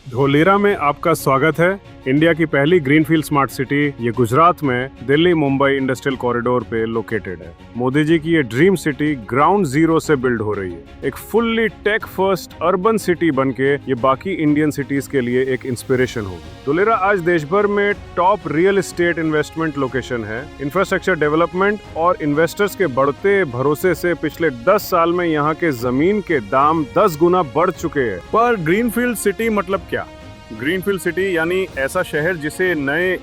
धोलेरा में आपका स्वागत है। इंडिया की पहली ग्रीनफील्ड स्मार्ट सिटी ये गुजरात में दिल्ली मुंबई इंडस्ट्रियल कॉरिडोर पे लोकेटेड है। मोदी जी की ये ड्रीम सिटी ग्राउंड जीरो से बिल्ड हो रही है। एक fully tech first urban city बनके ये बाकी इंडियन सिटीज के लिए एक इंस्पिरेशन होगी। धोलेरा आज देश भर में top real estate investment location है। इंफ्रास्ट्रक्चर डेवलपमेंट और इन्वेस्टर्स के बढ़ते भरोसे से पिछले 10 साल में यहाँ के जमीन के दाम 10 गुना बढ़ चुके हैं। पर ग्रीनफील्ड सिटी मतलब क्या? ग्रीनफील्ड सिटी यानी ऐसा शहर जिसे नए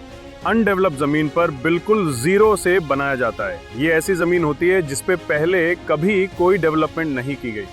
अनडेवलप्ड जमीन पर बिल्कुल जीरो से बनाया जाता है। ये ऐसी जमीन होती है जिसपे पहले कभी कोई डेवलपमेंट नहीं की गई।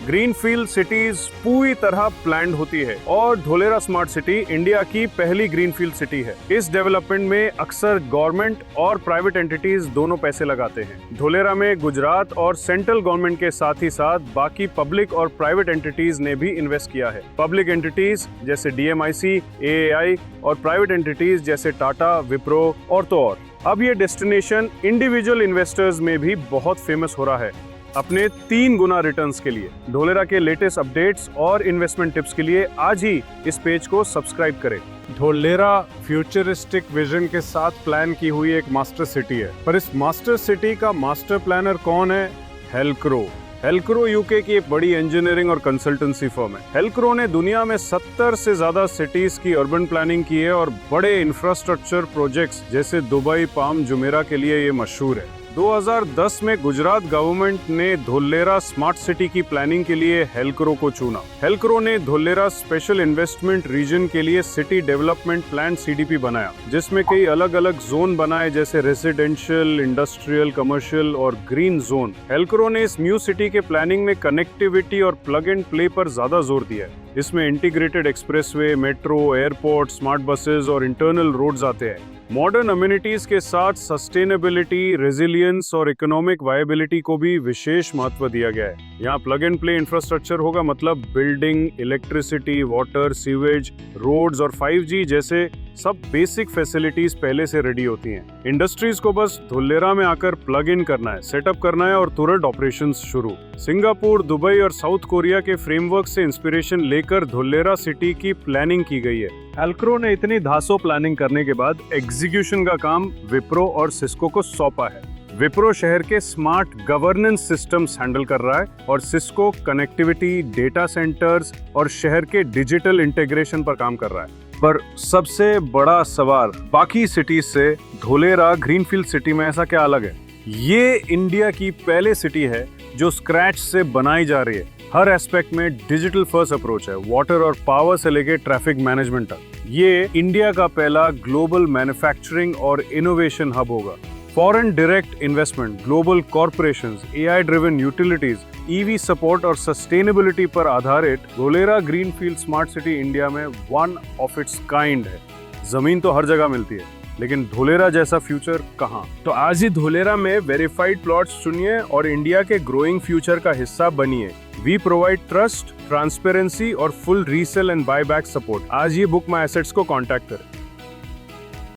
ग्रीनफील्ड सिटीज पूरी तरह प्लान्ड होती है और धोलेरा स्मार्ट सिटी इंडिया की पहली ग्रीनफील्ड सिटी है। इस डेवलपमेंट में अक्सर गवर्नमेंट और प्राइवेट एंटिटीज दोनों पैसे लगाते हैं। धोलेरा में गुजरात और सेंट्रल गवर्नमेंट के साथ ही साथ बाकी पब्लिक और प्राइवेट एंटिटीज ने भी इन्वेस्ट किया है। पब्लिक एंटिटीज जैसे DMIC, AAI और प्राइवेट एंटिटीज जैसे टाटा, विप्रो और तो और। अब ये डेस्टिनेशन इंडिविजुअल इन्वेस्टर्स में भी बहुत फेमस हो रहा है अपने 3 गुना रिटर्न्स के लिए। धोलेरा के लेटेस्ट अपडेट्स और इन्वेस्टमेंट टिप्स के लिए आज ही इस पेज को सब्सक्राइब करें। धोलेरा फ्यूचरिस्टिक विजन के साथ प्लान की हुई एक मास्टर सिटी है, पर इस मास्टर सिटी का मास्टर प्लानर कौन है? हेल्क्रो। हेल्क्रो यूके की एक बड़ी इंजीनियरिंग और कंसल्टेंसी फर्म है। हेल्क्रो ने दुनिया में 70 से ज्यादा सिटीज की अर्बन प्लानिंग की है और बड़े इंफ्रास्ट्रक्चर प्रोजेक्ट्स जैसे दुबई, पाम जुमेरा के लिए ये मशहूर है। 2010 में गुजरात गवर्नमेंट ने धोलेरा स्मार्ट सिटी की प्लानिंग के लिए हेल्क्रो को चुना। हेल्क्रो ने धोलेरा स्पेशल इन्वेस्टमेंट रीजन के लिए सिटी डेवलपमेंट प्लान CDP बनाया, जिसमें कई अलग अलग जोन बनाए जैसे रेजिडेंशियल, इंडस्ट्रियल, कमर्शियल और ग्रीन जोन। हेल्क्रो ने इस न्यू सिटी के प्लानिंग में कनेक्टिविटी और प्लग एंड प्ले पर ज्यादा जोर दिया है। इसमें integrated expressway, metro, airport, smart buses और इंटरनल रोड्स आते हैं। मॉडर्न अम्यूनिटीज के साथ सस्टेनेबिलिटी, रेजिलियंस और इकोनॉमिक वायबिलिटी को भी विशेष महत्व दिया गया है। यहाँ प्लग एंड प्ले इंफ्रास्ट्रक्चर होगा, मतलब building, electricity, water, sewage, roads और 5G जैसे सब बेसिक फैसिलिटीज पहले से रेडी होती हैं। इंडस्ट्रीज को बस धोलेरा में आकर प्लग इन करना है, सेटअप करना है और तुरंत ऑपरेशंस शुरू। सिंगापुर, दुबई और साउथ कोरिया के फ्रेमवर्क से इंस्पिरेशन लेकर धोलेरा सिटी की प्लानिंग की गई है। हेल्क्रो ने इतनी धांसो प्लानिंग करने के बाद एग्जीक्यूशन का काम विप्रो और सिस्को को सौंपा है। विप्रो शहर के स्मार्ट गवर्नेंस सिस्टम्स हैंडल कर रहा है और सिस्को कनेक्टिविटी, डेटा सेंटर्स और शहर के डिजिटल इंटीग्रेशन पर काम कर रहा है। पर सबसे बड़ा सवाल, बाकी सिटीज से धोलेरा ग्रीनफील्ड सिटी में ऐसा क्या अलग है? ये इंडिया की पहले सिटी है जो स्क्रैच से बनाई जा रही है। हर एस्पेक्ट में डिजिटल फर्स्ट अप्रोच है, वाटर और पावर से लेके ट्रैफिक मैनेजमेंट तक। ये इंडिया का पहला ग्लोबल मैन्युफैक्चरिंग और इनोवेशन हब होगा। Foreign direct investment, global corporations, AI driven utilities, EV support और सस्टेनेबिलिटी पर आधारित Dholera greenfield smart city India में वन ऑफ इट्स काइंड है। जमीन तो हर जगह मिलती है, लेकिन धोलेरा जैसा फ्यूचर कहाँ? तो आज ही धोलेरा में वेरीफाइड प्लॉट्स चुनिए और इंडिया के ग्रोइंग फ्यूचर का हिस्सा बनिए। वी प्रोवाइड ट्रस्ट, ट्रांसपेरेंसी और full resale and buyback support. आज ही बुक माई एसेट्स को कांटेक्ट करें।